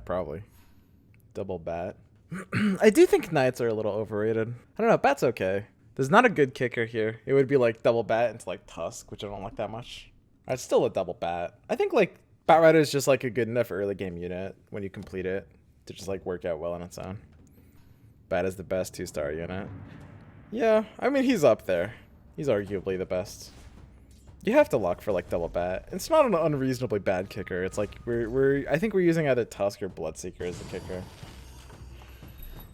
probably. Double bat. I do think knights are a little overrated. I don't know, bat's okay. There's not a good kicker here. It would be like double bat into like tusk, which I don't like that much. It's still a double bat. I think like Bat Rider is just like a good enough early game unit when you complete it to just like work out well on its own. Bat is the best 2-star unit. Yeah, I mean he's up there. He's arguably the best. You have to lock for like double bat. It's not an unreasonably bad kicker. It's like I think we're using either Tusk or Bloodseeker as the kicker.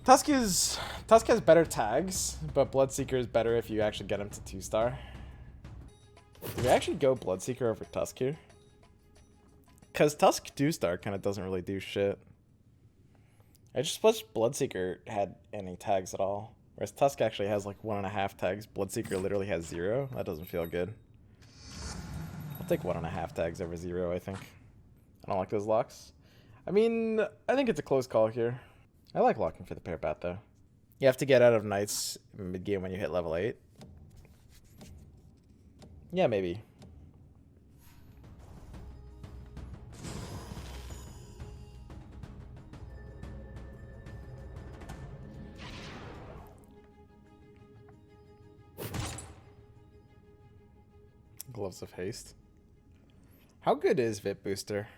Tusk has better tags, but Bloodseeker is better if you actually get him to 2-star. Do we actually go Bloodseeker over Tusk here? Because Tusk 2-star kind of doesn't really do shit. I just wish Bloodseeker had any tags at all. Whereas Tusk actually has like 1.5 tags. Bloodseeker literally has 0. That doesn't feel good. I'll take 1.5 tags over 0, I think. I don't like those locks. I mean, I think it's a close call here. I like locking for the pair bat, though. You have to get out of knights mid-game when you hit level 8. Yeah, maybe. Gloves of Haste. How good is Vip Booster?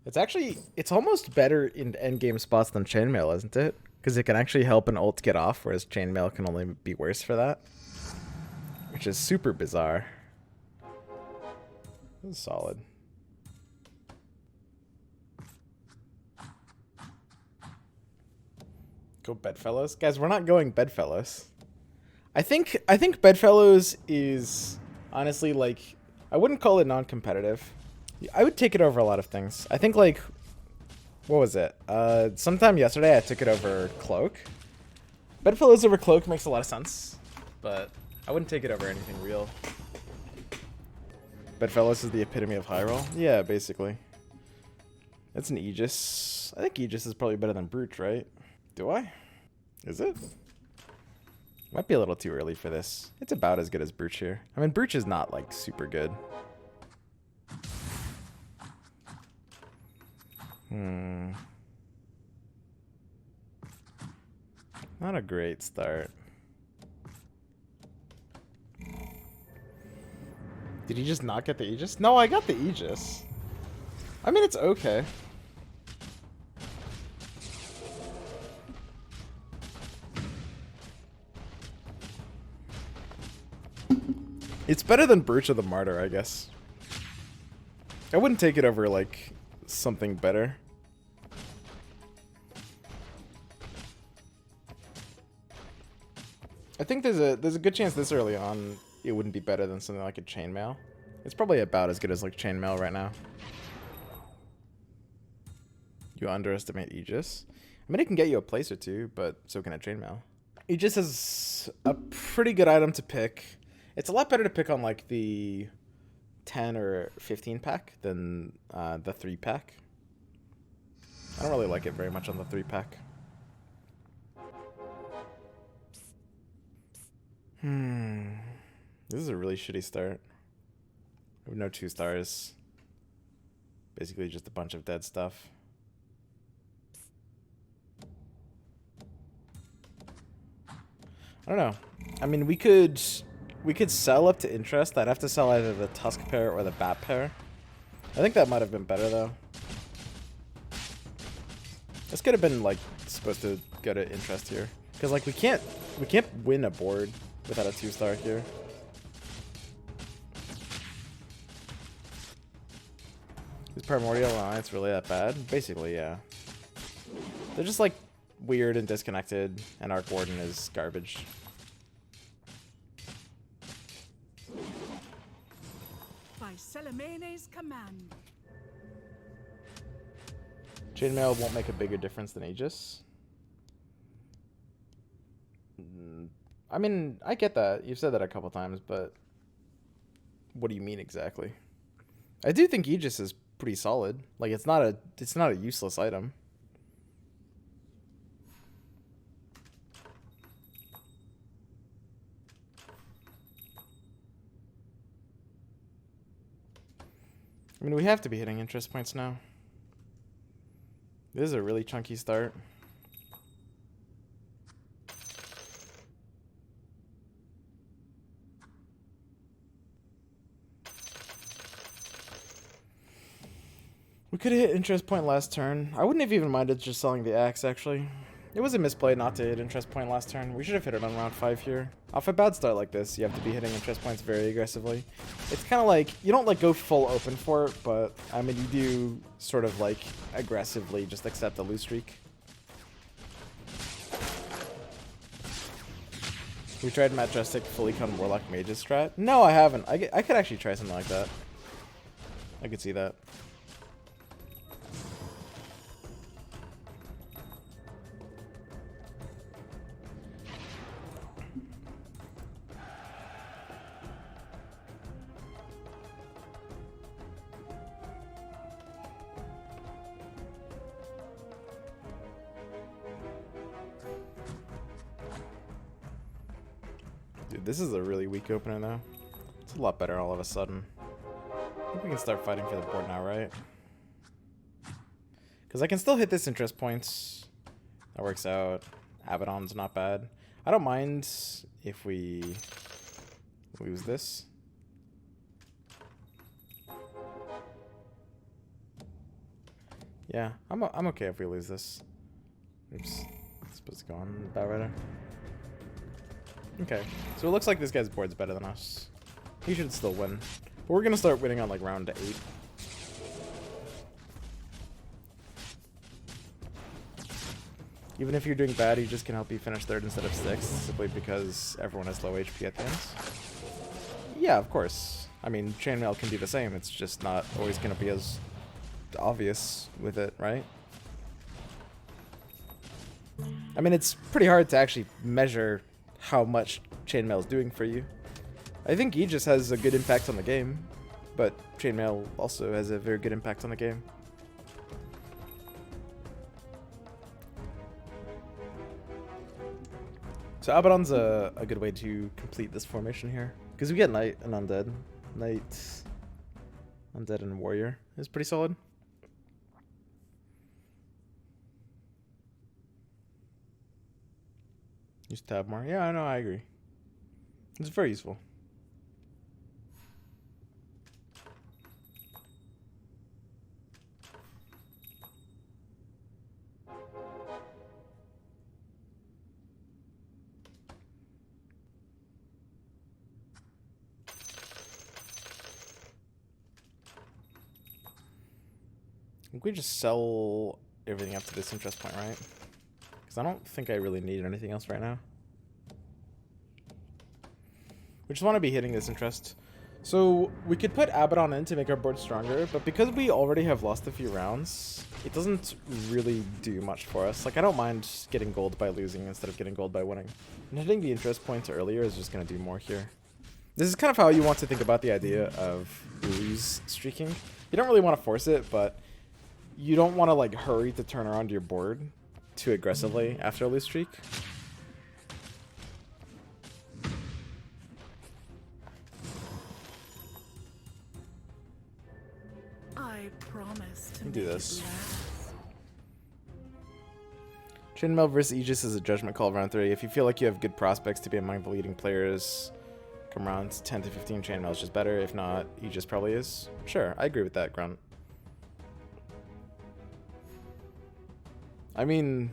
It's almost better in endgame spots than Chainmail, isn't it? Because it can actually help an ult get off, whereas Chainmail can only be worse for that. Which is super bizarre. This is solid. Go Bedfellows? Guys, we're not going Bedfellows. I think Bedfellows is honestly like, I wouldn't call it non-competitive. I would take it over a lot of things. I think like, what was it? Sometime yesterday I took it over Cloak. Bedfellows over Cloak makes a lot of sense, but I wouldn't take it over anything real. Bedfellows is the epitome of high roll? Yeah, basically. It's an Aegis. I think Aegis is probably better than Brooch, right? Do I? Is it? Might be a little too early for this. It's about as good as Brooch here. I mean, Brooch is not like super good. Not a great start. Did he just not get the Aegis? No, I got the Aegis. I mean, it's okay. It's better than Brooch of the Martyr, I guess. I wouldn't take it over, like, something better. I think there's a good chance this early on it wouldn't be better than something like a Chainmail. It's probably about as good as like Chainmail right now. You underestimate Aegis. I mean, it can get you a place or two, but so can a Chainmail. Aegis is a pretty good item to pick. It's a lot better to pick on like the 10 or 15 pack than the 3 pack. I don't really like it very much on the 3 pack. This is a really shitty start. We have no 2 stars. Basically just a bunch of dead stuff. I don't know. I mean, we could sell up to interest. I'd have to sell either the Tusk pair or the Bat pair. I think that might have been better though. This could have been like supposed to go to interest here, because like we can't win a board without a 2-star here. Is Primordial Alliance really that bad? Basically, yeah. They're just like weird and disconnected, and Arc Warden is garbage. By Selemene's command. Chainmail won't make a bigger difference than Aegis. I mean, I get that. You've said that a couple times, but what do you mean exactly? I do think Aegis is pretty solid. Like it's not a useless item. I mean, we have to be hitting interest points now. This is a really chunky start. We could have hit interest point last turn. I wouldn't have even minded just selling the axe, actually. It was a misplay not to hit interest point last turn. We should have hit it on round 5 here. Off a bad start like this, you have to be hitting interest points very aggressively. It's kind of like, you don't like go full open for it, but I mean you do sort of like aggressively just accept a lose streak. We tried Majestic fully con Warlock Mage's strat. No, I haven't. I could actually try something like that. I could see that. Dude, this is a really weak opener though. It's a lot better all of a sudden. I think we can start fighting for the board now, right? Because I can still hit this interest points. That works out. Abaddon's not bad. I don't mind if we lose this. Yeah, I'm okay if we lose this. Oops. It's supposed to go on the Batrider. Okay, so it looks like this guy's board's better than us. He should still win. But we're gonna start winning on like round 8. Even if you're doing bad, he just can help you finish 3rd instead of 6th, simply because everyone has low HP at the end. Yeah, of course. I mean, Chainmail can do the same, it's just not always gonna be as obvious with it, right? I mean, it's pretty hard to actually measure how much Chainmail is doing for you. I think Aegis has a good impact on the game, but Chainmail also has a very good impact on the game. So Abaddon's a good way to complete this formation here, because we get Knight and Undead. Knight, Undead, and Warrior is pretty solid. Use tab more. Yeah, I know, I agree. It's very useful. I think we just sell everything up to this interest point, right? Because I don't think I really need anything else right now. We just want to be hitting this interest. So we could put Abaddon in to make our board stronger, but because we already have lost a few rounds, it doesn't really do much for us. Like, I don't mind getting gold by losing instead of getting gold by winning. And hitting the interest points earlier is just going to do more here. This is kind of how you want to think about the idea of lose streaking. You don't really want to force it, but you don't want to like hurry to turn around your board too aggressively after a lose streak. I promise to do make this. it last. Chainmail versus Aegis is a judgment call round 3. If you feel like you have good prospects to be among the leading players, come rounds 10 to 15, Chainmail is just better. If not, Aegis probably is. Sure, I agree with that, Grunt. I mean,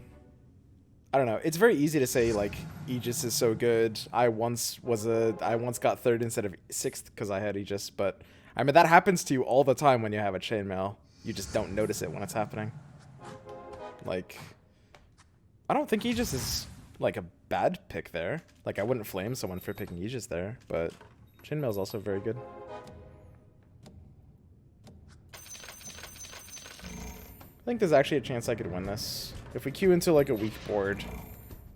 I don't know. It's very easy to say like Aegis is so good. I once got 3rd instead of 6th because I had Aegis, but I mean that happens to you all the time when you have a chainmail. You just don't notice it when it's happening. Like, I don't think Aegis is like a bad pick there. Like, I wouldn't flame someone for picking Aegis there, but chainmail is also very good. I think there's actually a chance I could win this. If we queue into like a weak board.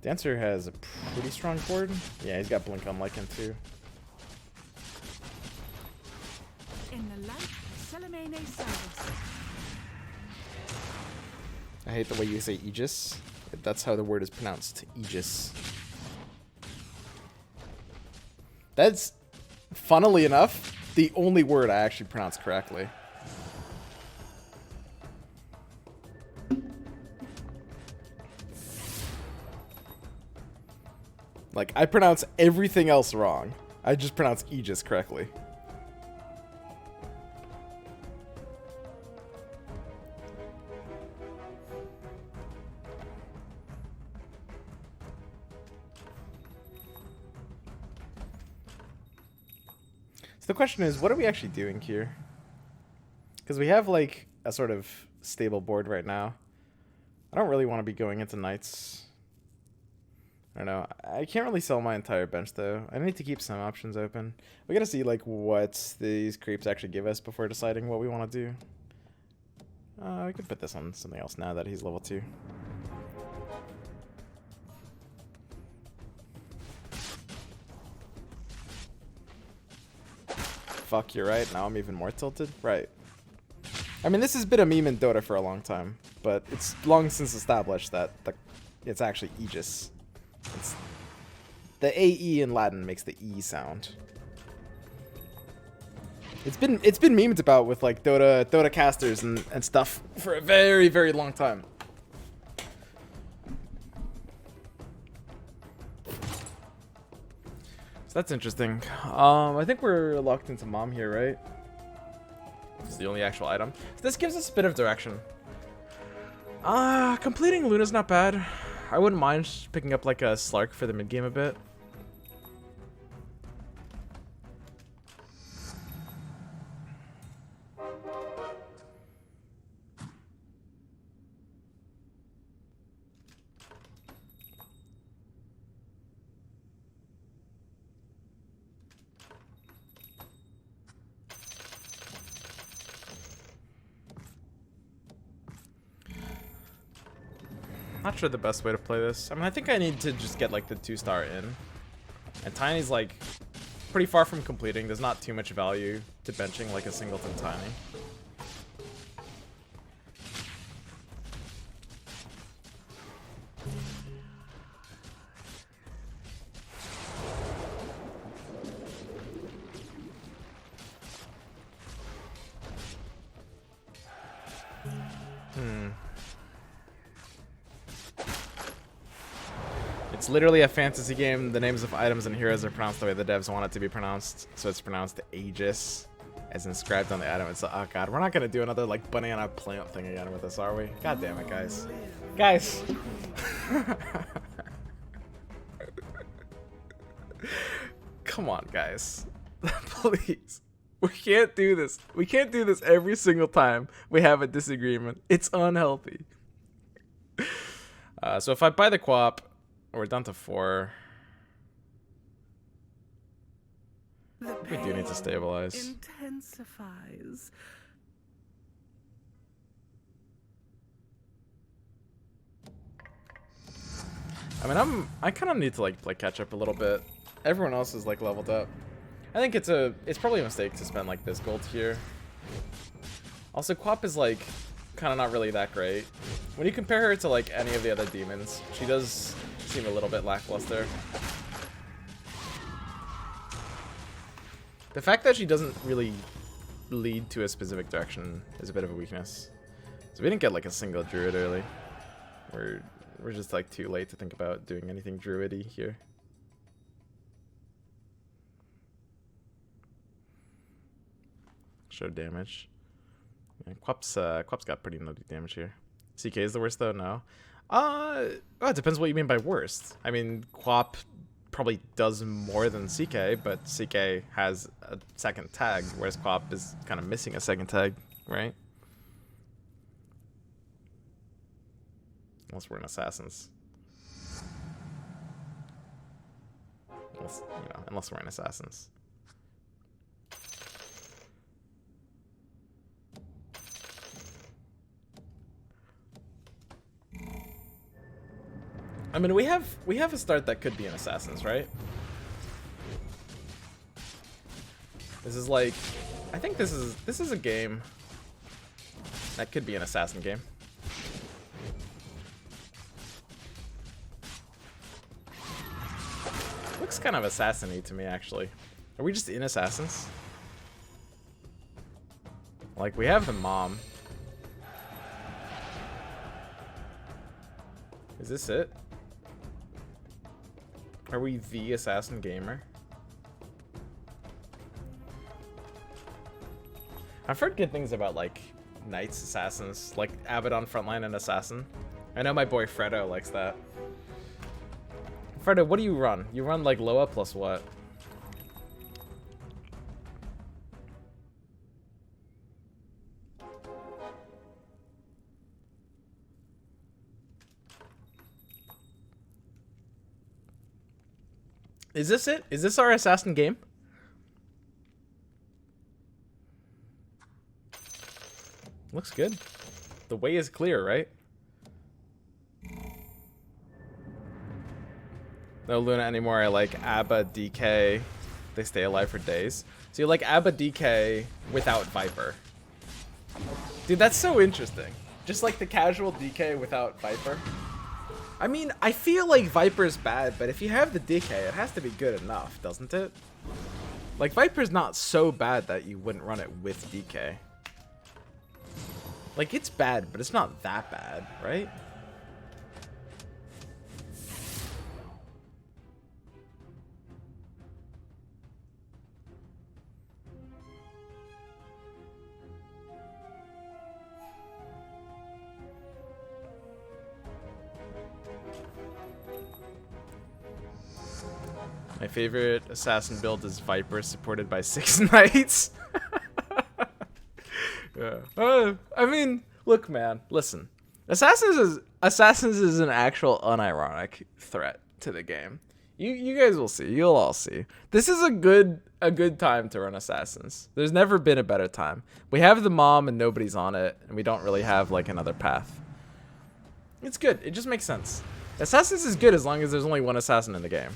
Dancer has a pretty strong board. Yeah, he's got Blink on Lycan too. In the light, Salamene service. I hate the way you say Aegis. That's how the word is pronounced. Aegis. That's, funnily enough, the only word I actually pronounce correctly. Like, I pronounce everything else wrong. I just pronounce Aegis correctly. So the question is, what are we actually doing here? Because we have, like, a sort of stable board right now. I don't really want to be going into knights. I don't know. I can't really sell my entire bench, though. I need to keep some options open. We gotta see, like, what these creeps actually give us before deciding what we want to do. We could put this on something else now that he's level 2. Fuck, you're right. Now I'm even more tilted. Right. I mean, this has been a meme in Dota for a long time, but it's long since established that it's actually Aegis. It's, the AE in Latin makes the E sound. It's been memed about with like Dota casters and stuff for a very, very long time. So that's interesting. I think we're locked into mom here, right? It's the only actual item. So this gives us a bit of direction. Completing Luna's not bad. I wouldn't mind picking up like a Slark for the mid game a bit. Not sure the best way to play this. I mean, I think I need to just get like the 2-star in. And Tiny's like pretty far from completing. There's not too much value to benching like a singleton Tiny. It's literally a fantasy game. The names of items and heroes are pronounced the way the devs want it to be pronounced. So it's pronounced Aegis as inscribed on the item. It's like, oh god, we're not gonna do another like banana plant thing again with this, are we? God damn it, guys. Guys. Come on, guys. Please. We can't do this. We can't do this every single time we have a disagreement. It's unhealthy. So if I buy the QoP, we're down to 4. We do need to stabilize. Intensifies. I mean, I kind of need to like catch up a little bit. Everyone else is like leveled up. I think it's probably a mistake to spend like this gold here. Also, QoP is like kind of not really that great. When you compare her to like any of the other demons, she does seem a little bit lackluster. The fact that she doesn't really lead to a specific direction is a bit of a weakness. So we didn't get like a single druid early. We're just like too late to think about doing anything druidy here. Show damage. Yeah, QoP's got pretty nutty damage here. CK is the worst though? No. Well, it depends what you mean by worst. I mean, QoP probably does more than CK, but CK has a second tag, whereas QoP is kind of missing a second tag, right? Unless we're in Assassins. Unless we're in Assassins. I mean, we have a start that could be an Assassins, right? This is like, I think this is a game that could be an Assassin game. Looks kind of Assassin-y to me, actually. Are we just in Assassins? Like, we have the mom. Is this it? Are we the assassin gamer? I've heard good things about like knights, assassins, like Abaddon, frontline, and assassin. I know my boy Fredo likes that. Fredo, what do you run? You run like Loa plus what? Is this it? Is this our assassin game? Looks good. The way is clear, right? No Luna anymore. I like Abba, DK. They stay alive for days. So you like Abba, DK without Viper. Dude, that's so interesting. Just like the casual DK without Viper. I mean, I feel like Viper's bad, but if you have the DK, it has to be good enough, doesn't it? Like, Viper's not so bad that you wouldn't run it with DK. Like, it's bad, but it's not that bad, right? My favorite assassin build is Viper, supported by 6 knights. Yeah. I mean, look, man. Listen, Assassins is an actual unironic threat to the game. You guys will see. You'll all see. This is a good time to run Assassins. There's never been a better time. We have the mom and nobody's on it, and we don't really have like another path. It's good. It just makes sense. Assassins is good as long as there's only one assassin in the game.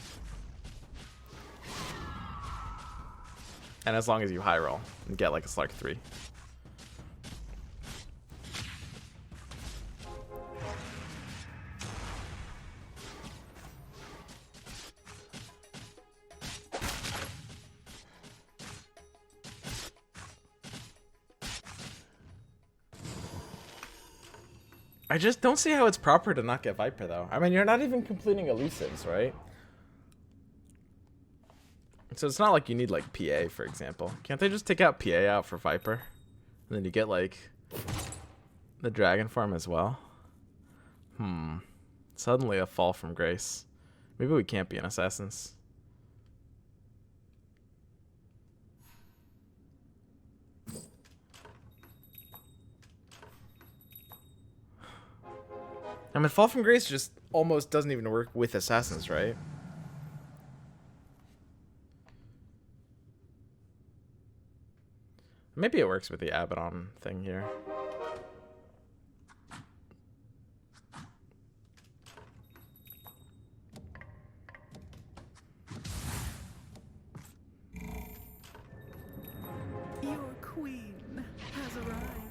And as long as you high roll and get like a Slark 3. I just don't see how it's proper to not get Viper though. I mean, you're not even completing elusives, right? So it's not like you need like PA, for example. Can't they just take out PA out for Viper? And then you get like the dragon farm as well? Suddenly a fall from grace. Maybe we can't be an Assassins. I mean, fall from grace just almost doesn't even work with Assassins, right? Maybe it works with the Abaddon thing here. Your queen has arrived.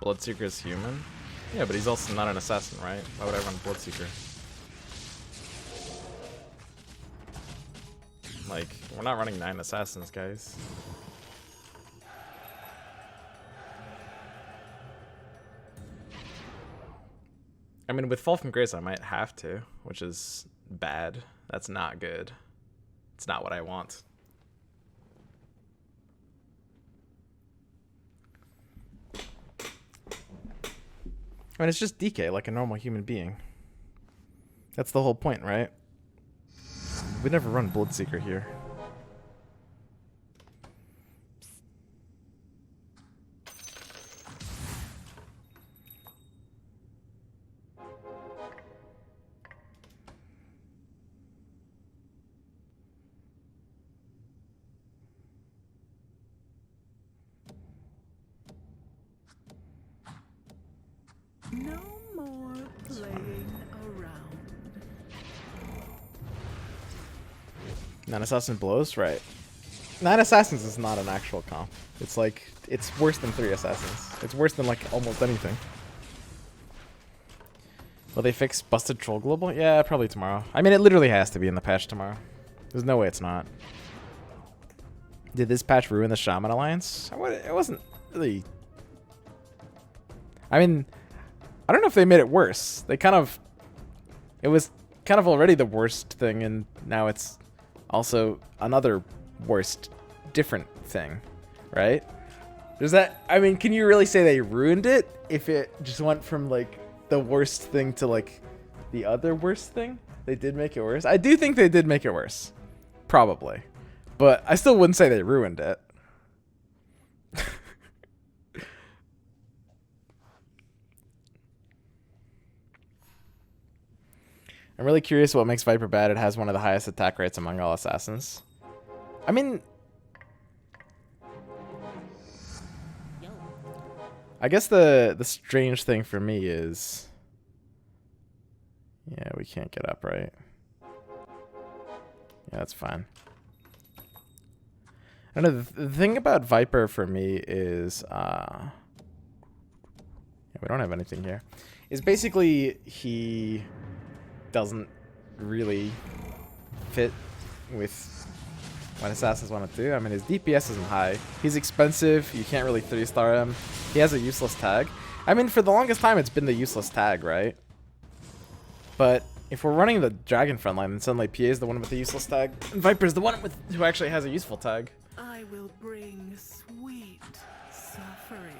Bloodseeker's human? Yeah, but he's also not an assassin, right? Why would I run Bloodseeker? Like, we're not running 9 assassins, guys. I mean, with Fall from Grace, I might have to, which is bad. That's not good. It's not what I want. I mean, it's just DK, like a normal human being. That's the whole point, right? We never run Bloodseeker here. No more playing around. 9 assassin blows? Right. 9 assassins is not an actual comp. It's like, it's worse than 3 assassins. It's worse than like almost anything. Will they fix Busted Troll Global? Yeah, probably tomorrow. I mean, it literally has to be in the patch tomorrow. There's no way it's not. Did this patch ruin the Shaman Alliance? It wasn't really. I mean, I don't know if they made it worse. They kind of. It was kind of already the worst thing, and now it's also another worst, different thing, right? Does that? I mean, can you really say they ruined it if it just went from like the worst thing to like the other worst thing? They did make it worse. I do think they did make it worse, probably, but I still wouldn't say they ruined it. I'm really curious what makes Viper bad. It has one of the highest attack rates among all assassins. I mean, I guess the strange thing for me is, yeah, we can't get up, right? Yeah, that's fine. I don't know, the thing about Viper for me is, yeah, we don't have anything here. Is basically he doesn't really fit with what assassins want to do. I mean, his DPS isn't high. He's expensive. You can't really 3-star him. He has a useless tag. I mean, for the longest time, it's been the useless tag, right? But if we're running the Dragon frontline, then suddenly PA is the one with the useless tag, and Viper's the one who actually has a useful tag. I will bring sweet suffering.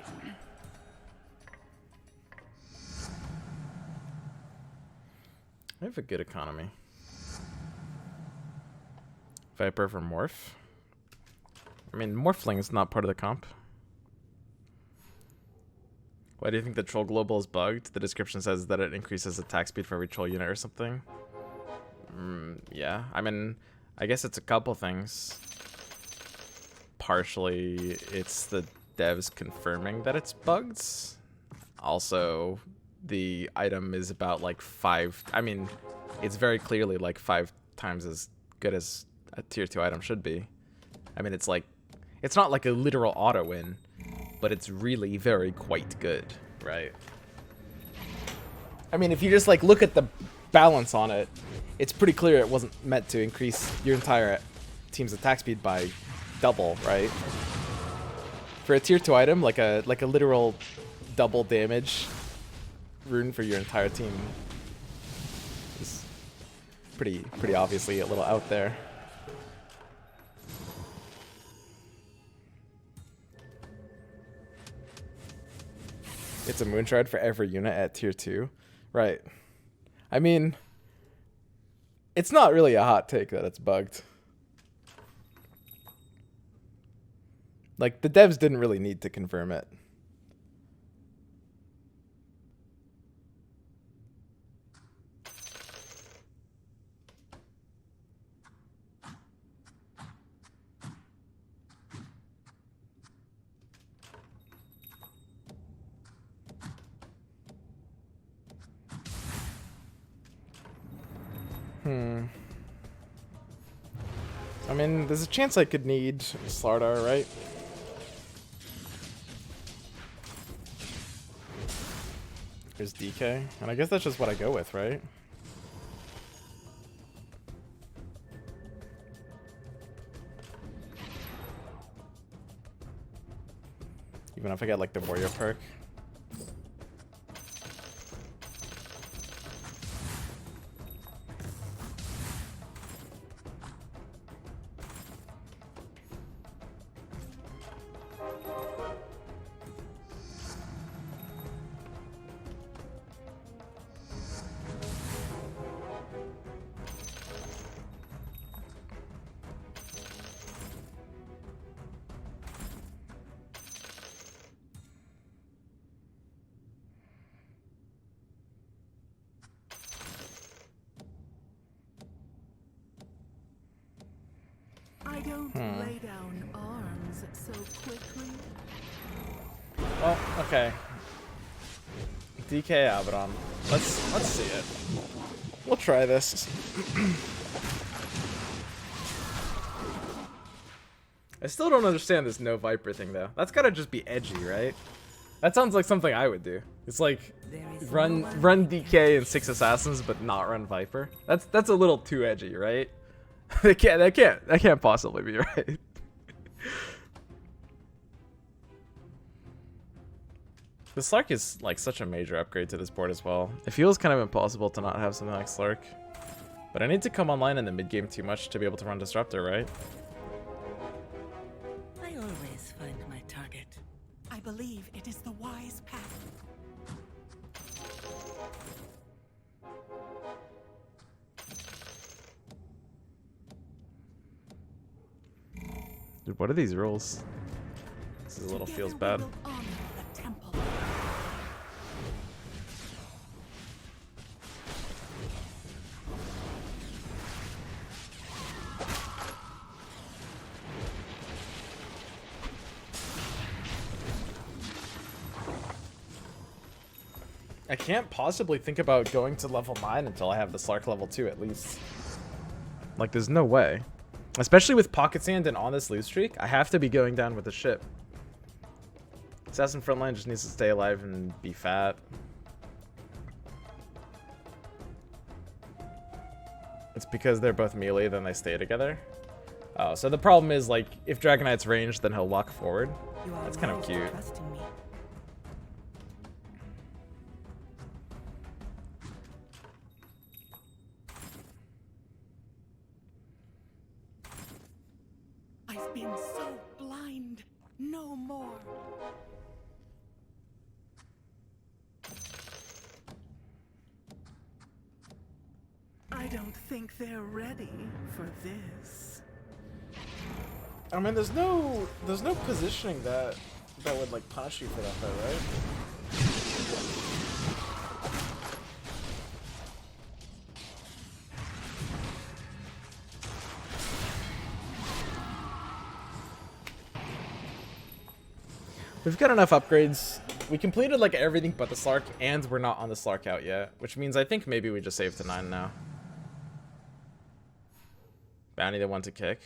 I have a good economy. Viper for Morph. I mean, Morphling is not part of the comp. Why do you think the Troll Global is bugged? The description says that it increases attack speed for every troll unit or something. Yeah, I mean, I guess it's a couple things. Partially, it's the devs confirming that it's bugged. Also, the item is about like 5. I mean, it's very clearly like 5 times as good as a tier 2 item should be. I mean, it's like, it's not like a literal auto win, but it's really very quite good, right? I mean, if you just like look at the balance on it, it's pretty clear it wasn't meant to increase your entire team's attack speed by double, right? For a tier 2 item, like a literal double damage rune for your entire team is pretty obviously a little out there. It's a Moonshard for every unit at tier 2. Right. I mean, it's not really a hot take that it's bugged. Like, the devs didn't really need to confirm it. I mean, there's a chance I could need Slardar, right? There's DK, and I guess that's just what I go with, right? Even if I get like the warrior perk. I don't lay down arms so quickly. Well, okay. DK Abaddon. Let's see it. We'll try this. I still don't understand this no Viper thing though. That's gotta just be edgy, right? That sounds like something I would do. It's like run DK and 6 assassins, but not run Viper. That's a little too edgy, right? That can't possibly be right. The Slark is like such a major upgrade to this board as well. It feels kind of impossible to not have something like Slark. But I need to come online in the mid game too much to be able to run Disruptor, right? I always find my target. I believe it is the wise path. Dude, what are these rules? This is a little feels bad. Together we will honor the temple. I can't possibly think about going to level 9 until I have the Slark level 2 at least. Like, there's no way. Especially with Pocket Sand and on this lose streak, I have to be going down with the ship. Assassin Frontline just needs to stay alive and be fat. It's because they're both melee, then they stay together. Oh, so the problem is, like, if Dragon Knight's ranged, then he'll walk forward. You are That's kind of wise in cute. trusting me. I've been so blind. No more. I don't think they're ready for this. I mean, there's no positioning that would like punish you for that though, right? We've got enough upgrades. We completed like everything but the Slark, and we're not on the Slark out yet, which means I think maybe we just save to 9 now. Bounty the one to kick.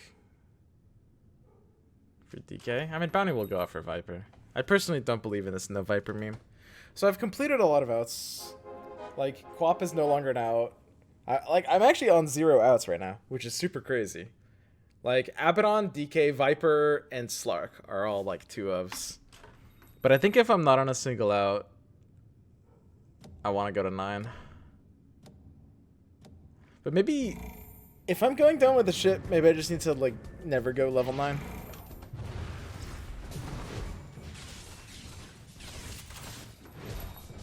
For DK? I mean, Bounty will go out for Viper. I personally don't believe in this no Viper meme. So I've completed a lot of outs. Like, QoP is no longer an out. I'm actually on 0 outs right now, which is super crazy. Like, Abaddon, DK, Viper, and Slark are all like 2-ofs. But I think if I'm not on a single out, I want to go to 9. But maybe if I'm going down with the ship, maybe I just need to like never go level 9.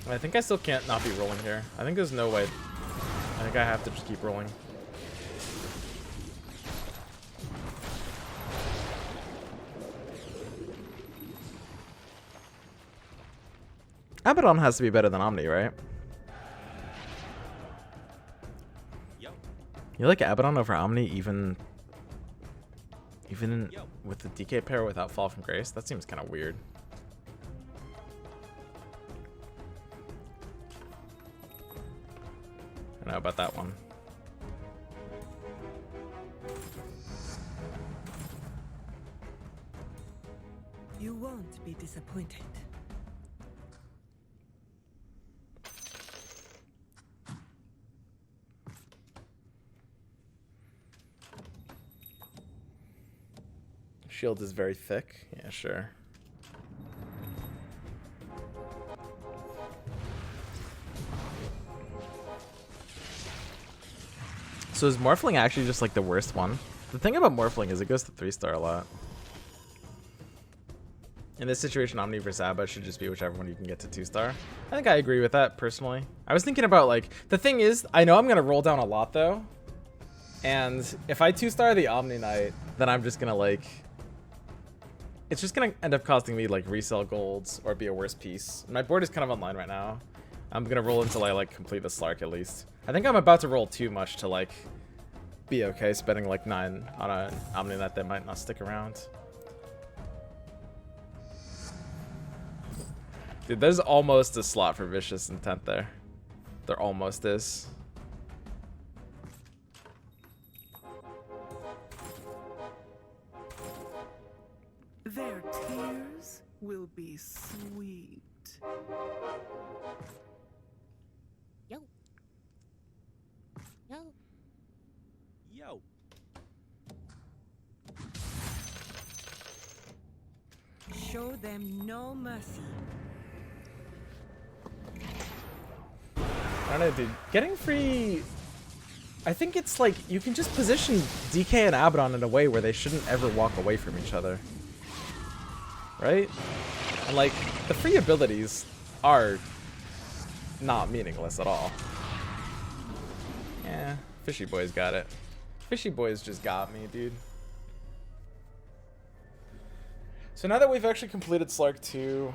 I think I still can't not be rolling here. I think there's no way. I think I have to just keep rolling. Abaddon has to be better than Omni, right? Yep. You like Abaddon over Omni even Yep. with the DK pair without Fall from Grace? That seems kind of weird. I don't know about that one. You won't be disappointed. Shield is very thick. Yeah, sure. So is Morphling actually just like the worst one? The thing about Morphling is it goes to 3-star a lot. In this situation, Omni versus Abba should just be whichever one you can get to 2-star. I think I agree with that personally. I was thinking about like, the thing is, I know I'm gonna roll down a lot though. And if I 2-star the Omni Knight, then I'm just gonna like, it's just gonna end up costing me like resell golds or be a worse piece. My board is kind of online right now. I'm gonna roll until I like complete the Slark at least. I think I'm about to roll too much to like be okay spending like 9 on an Omni Knight that might not stick around. Dude, there's almost a slot for Vicious Intent there. There almost is. Their tears will be sweet. Yo. Yo. Yo. Show them no mercy. I don't know, dude. Getting free... I think it's like, you can just position DK and Abaddon in a way where they shouldn't ever walk away from each other. Right? And like, the free abilities are not meaningless at all. Yeah, Fishy Boy's got it. Fishy Boy's just got me, dude. So now that we've actually completed Slark 2...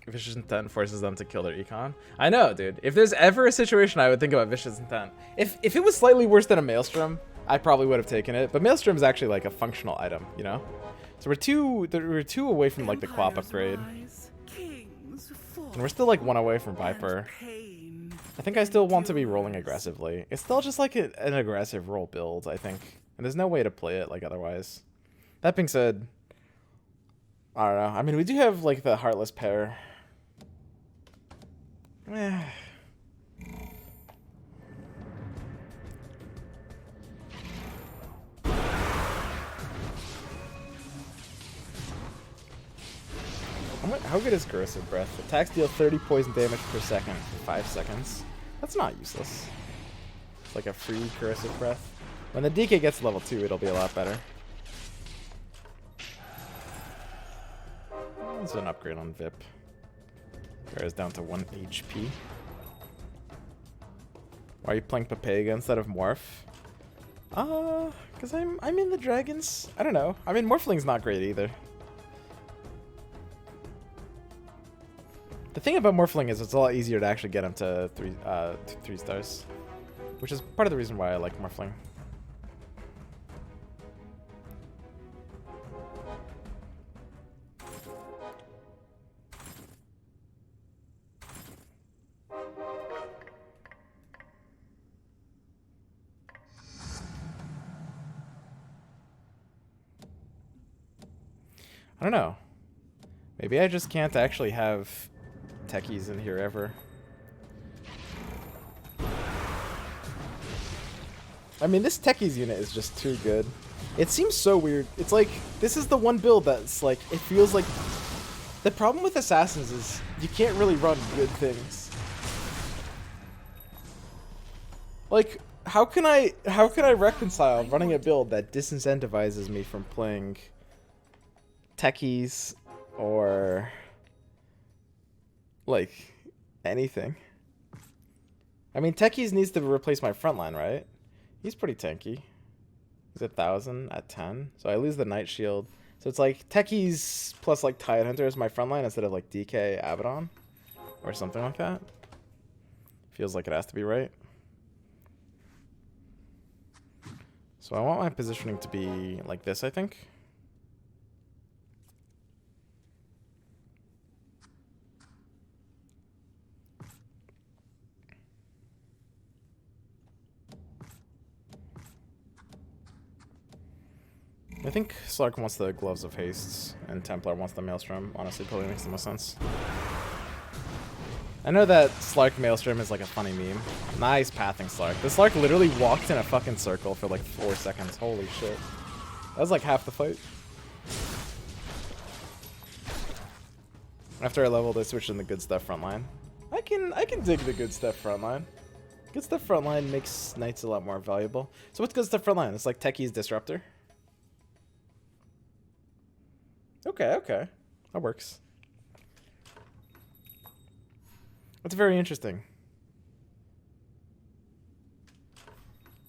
Vicious Intent forces them to kill their econ. I know, dude. If there's ever a situation I would think about Vicious Intent. If it was slightly worse than a Maelstrom, I probably would have taken it. But Maelstrom is actually like a functional item, you know? So we're two away from like the QoP upgrade. And we're still like 1 away from Viper. I think I still want to be rolling aggressively. It's still just like an aggressive roll build, I think. And there's no way to play it like otherwise. That being said, I don't know. I mean, we do have like the Heartless pair. Eh. How good is Corrosive Breath? Attacks deal 30 poison damage per second for 5 seconds. That's not useless. It's like a free Corrosive Breath. When the DK gets to level 2, it'll be a lot better. It's an upgrade on VIP. Whereas down to 1 HP. Why are you playing Papega instead of Morph? Cause I'm in the dragons. I don't know. I mean, Morphling's not great either. The thing about Morphling is it's a lot easier to actually get him to 3 stars, which is part of the reason why I like Morphling. I don't know. Maybe I just can't actually have techies in here ever. I mean, this techies unit is just too good. It seems so weird. It's like, this is the one build that's like, it feels like... The problem with Assassins is you can't really run good things. Like, how can I reconcile running a build that disincentivizes me from playing techies or like anything? I mean, techies needs to replace my frontline, right? He's pretty tanky. He's 1,000 at 10, so I lose the Night Shield. So it's like techies plus like Tidehunter is my frontline instead of like DK Abaddon or something like that. Feels like it has to be right. So I want my positioning to be like this, I think. I think Slark wants the Gloves of Haste, and Templar wants the Maelstrom. Honestly, probably makes the most sense. I know that Slark Maelstrom is like a funny meme. Nice pathing Slark. The Slark literally walked in a fucking circle for like 4 seconds. Holy shit. That was like half the fight. After I leveled, I switched in the good stuff frontline. I can dig the good stuff frontline. Good stuff frontline makes Knights a lot more valuable. So what's good stuff frontline? It's like Techie's Disruptor. Okay, okay. That works. That's very interesting.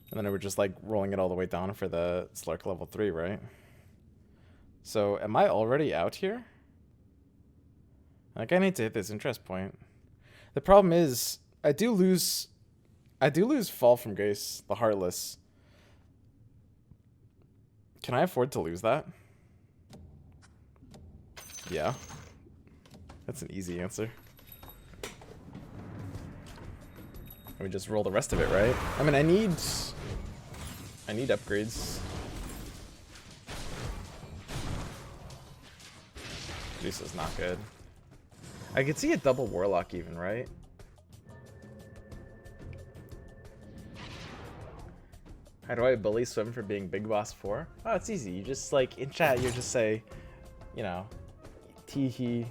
And then we're just like rolling it all the way down for the Slark level 3, right? So am I already out here? Like, I need to hit this interest point. The problem is I do lose Fall from Grace, the Heartless. Can I afford to lose that? Yeah. That's an easy answer. We just roll the rest of it, right? I mean, I need upgrades. This is not good. I could see a double Warlock even, right? How do I bully Swim for being Big Boss 4? Oh, it's easy. You just like in chat, you just say, you know, Teehee.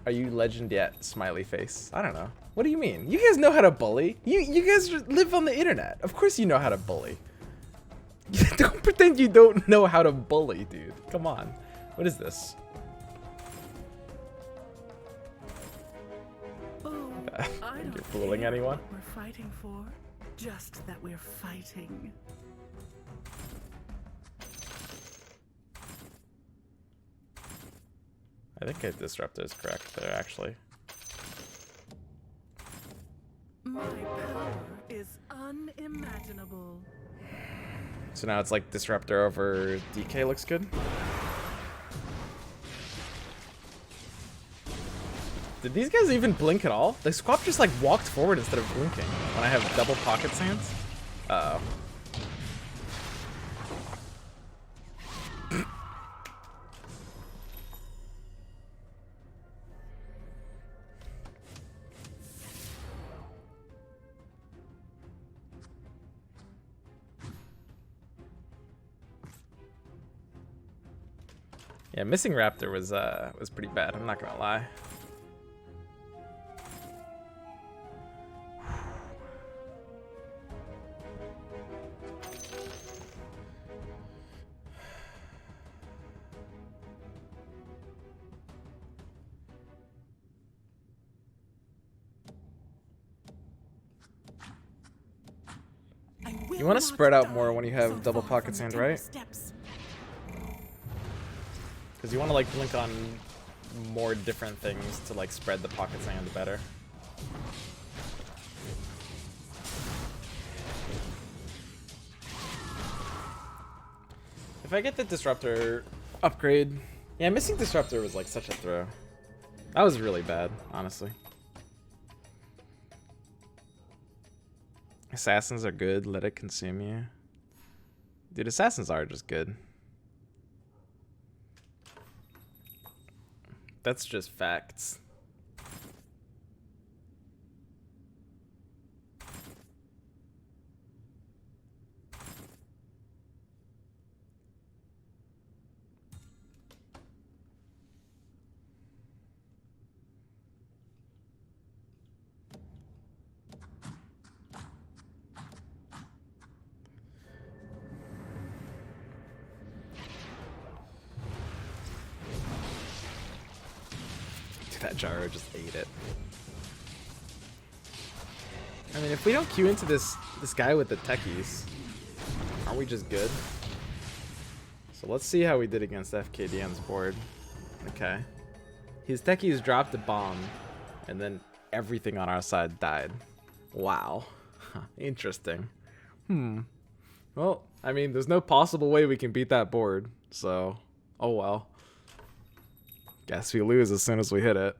Are you legend yet? Smiley face. I don't know. What do you mean? You guys know how to bully? You guys live on the internet. Of course you know how to bully. Don't pretend you don't know how to bully, dude. Come on. What is this? Oh, I You're don't fooling care anyone? what we're fighting for, just that we're fighting. I think a disruptor is correct there, actually. My power is unimaginable. So now it's like disruptor over DK looks good. Did these guys even blink at all? The squad just like walked forward instead of blinking when I have double pocket sands. Uh-oh. Yeah, missing Raptor was pretty bad, I'm not gonna lie. You want to spread out more when you have double pocket sand, right? Because you want to like blink on more different things to like spread the pocket sand better. If I get the disruptor upgrade, yeah, missing disruptor was like such a throw. That was really bad, honestly. Assassins are good, let it consume you. Dude, assassins are just good. That's just facts. That gyro just ate it. I mean, if we don't queue into this guy with the techies, aren't we just good? So let's see how we did against FKDM's board. Okay. His techies dropped a bomb, and then everything on our side died. Wow. Interesting. Well, I mean, there's no possible way we can beat that board, so oh well. Guess we lose as soon as we hit it.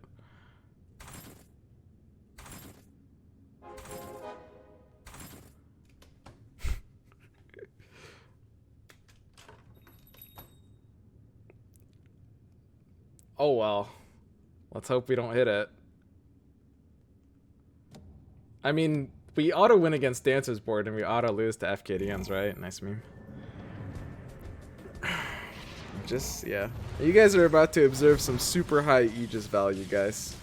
Oh well. Let's hope we don't hit it. I mean, we auto win against Dancer's board and we auto lose to FKDM's, right? Nice meme. Just, yeah. You guys are about to observe some super high Aegis value, guys.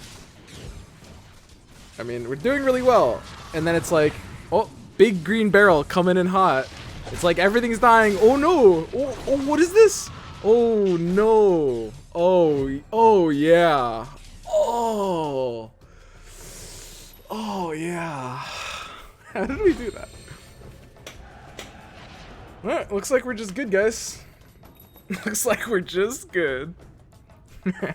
I mean, we're doing really well. And then it's like, oh, big green barrel coming in hot. It's like everything's dying. Oh no! Oh, what is this? Oh no! Oh yeah! Oh! Oh yeah! How did we do that? Alright, looks like we're just good, guys. Looks like we're just good. I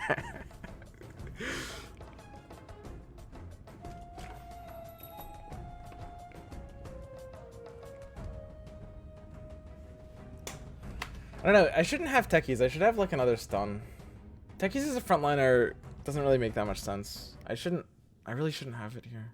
don't know, I shouldn't have techies. I should have like another stun. Techies as a frontliner doesn't really make that much sense. I really shouldn't have it here.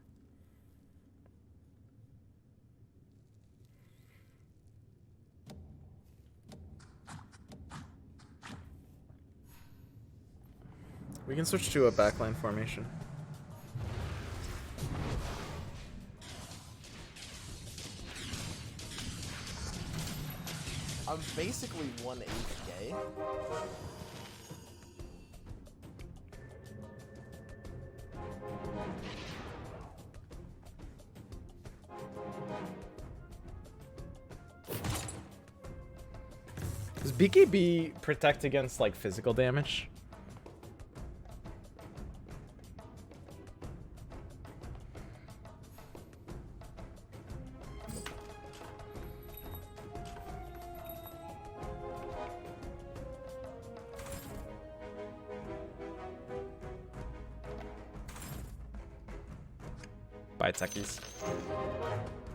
We can switch to a backline formation. I'm basically 1/8 gay. BKB protect against like physical damage? Bye, techies.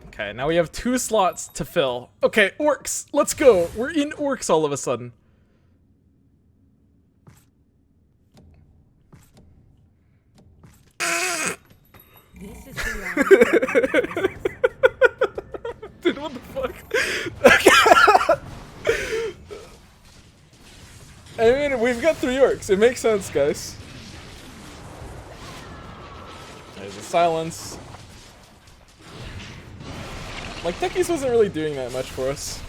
Okay, now we have 2 slots to fill. Okay, orcs, let's go. We're in orcs all of a sudden. This is beyond. Dude, what the fuck? I mean, we've got 3 orcs. It makes sense, guys. There's a silence. Like, Techies wasn't really doing that much for us.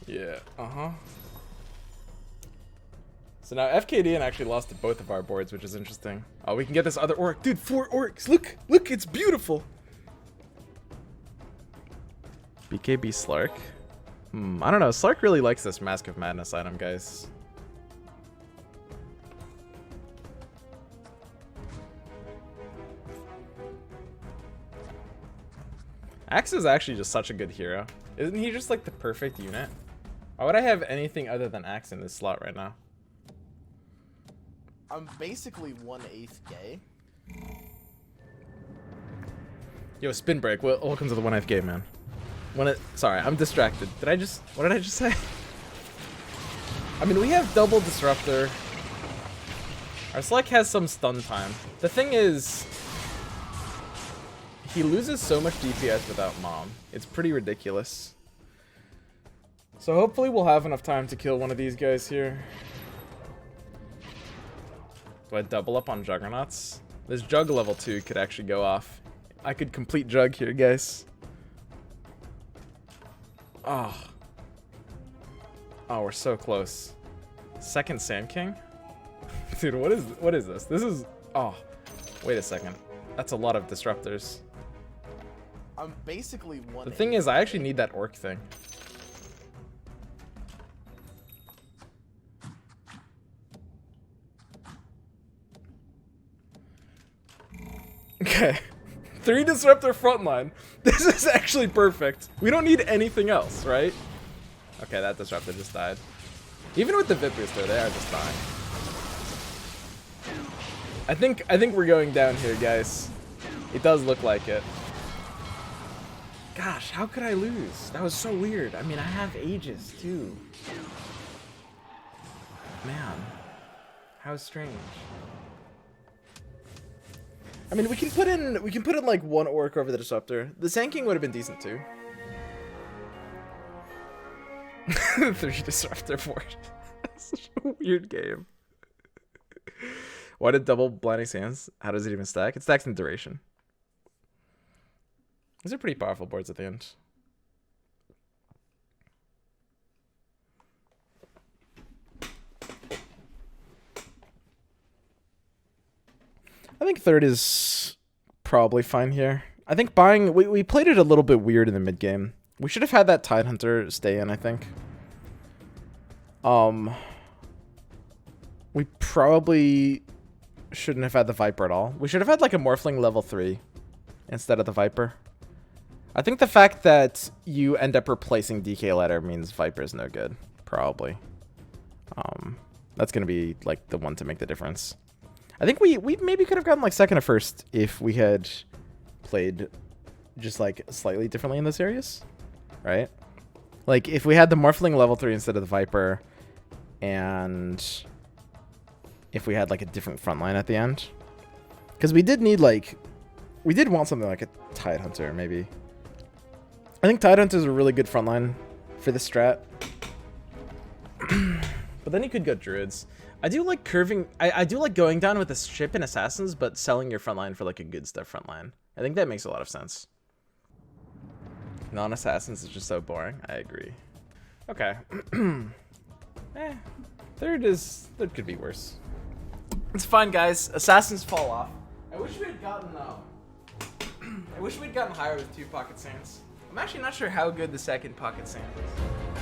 Yeah, So now FKD actually lost to both of our boards, which is interesting. Oh, we can get this other orc. Dude, 4 orcs. Look, look, it's beautiful. BKB Slark. I don't know. Slark really likes this Mask of Madness item, guys. Axe is actually just such a good hero. Isn't he just like the perfect unit? Why would I have anything other than Axe in this slot right now? I'm basically 1/8 gay. Yo, Spin Break, welcome to the 1/8 game, man. Sorry, I'm distracted. What did I just say? I mean, we have double Disruptor. Our Select has some stun time. The thing is, he loses so much DPS without Mom. It's pretty ridiculous. So hopefully we'll have enough time to kill one of these guys here. Do I double up on Juggernauts? This Jug level 2 could actually go off. I could complete Jug here, guys. Oh. Oh, we're so close. Second Sand King? Dude, what is this? This is... Oh. Wait a second. That's a lot of Disruptors. I'm basically 1/8. The thing is, I actually need that orc thing. Okay. 3 Disruptor frontline. This is actually perfect. We don't need anything else, right? Okay, that Disruptor just died. Even with the Vipers though, they are just dying. I think we're going down here, guys. It does look like it. Gosh, how could I lose? That was so weird. I mean, I have Aegis too. Man, how strange. I mean, we can put in like 1 orc over the Disruptor. The Sand King would have been decent too. 3 Disruptor board. Such a weird game. Why did double Blinding Sands? How does it even stack? It stacks in duration. These are pretty powerful boards at the end. I think 3rd is probably fine here. I think buying... We played it a little bit weird in the mid game. We should have had that Tidehunter stay in, I think. We probably shouldn't have had the Viper at all. We should have had like a Morphling level 3 instead of the Viper. I think the fact that you end up replacing DK Ladder means Viper's no good. Probably. That's going to be like the one to make the difference. I think we maybe could have gotten like 2nd or 1st if we had played just like slightly differently in those areas. Right? Like if we had the Morphling level 3 instead of the Viper, and if we had like a different front line at the end. Because we did need like... We did want something like a Tidehunter, maybe. I think Tidehunter is a really good front line for this strat. But then you could go Druids. I do like curving... I do like going down with a ship and Assassins, but selling your front line for like a good stuff front line. I think that makes a lot of sense. Non-Assassins is just so boring. I agree. Okay. 3rd could be worse. It's fine, guys. Assassins fall off. I wish we had gotten I wish we'd gotten higher with 2 Pocket Sands. I'm actually not sure how good the 2nd Pocket Sand is.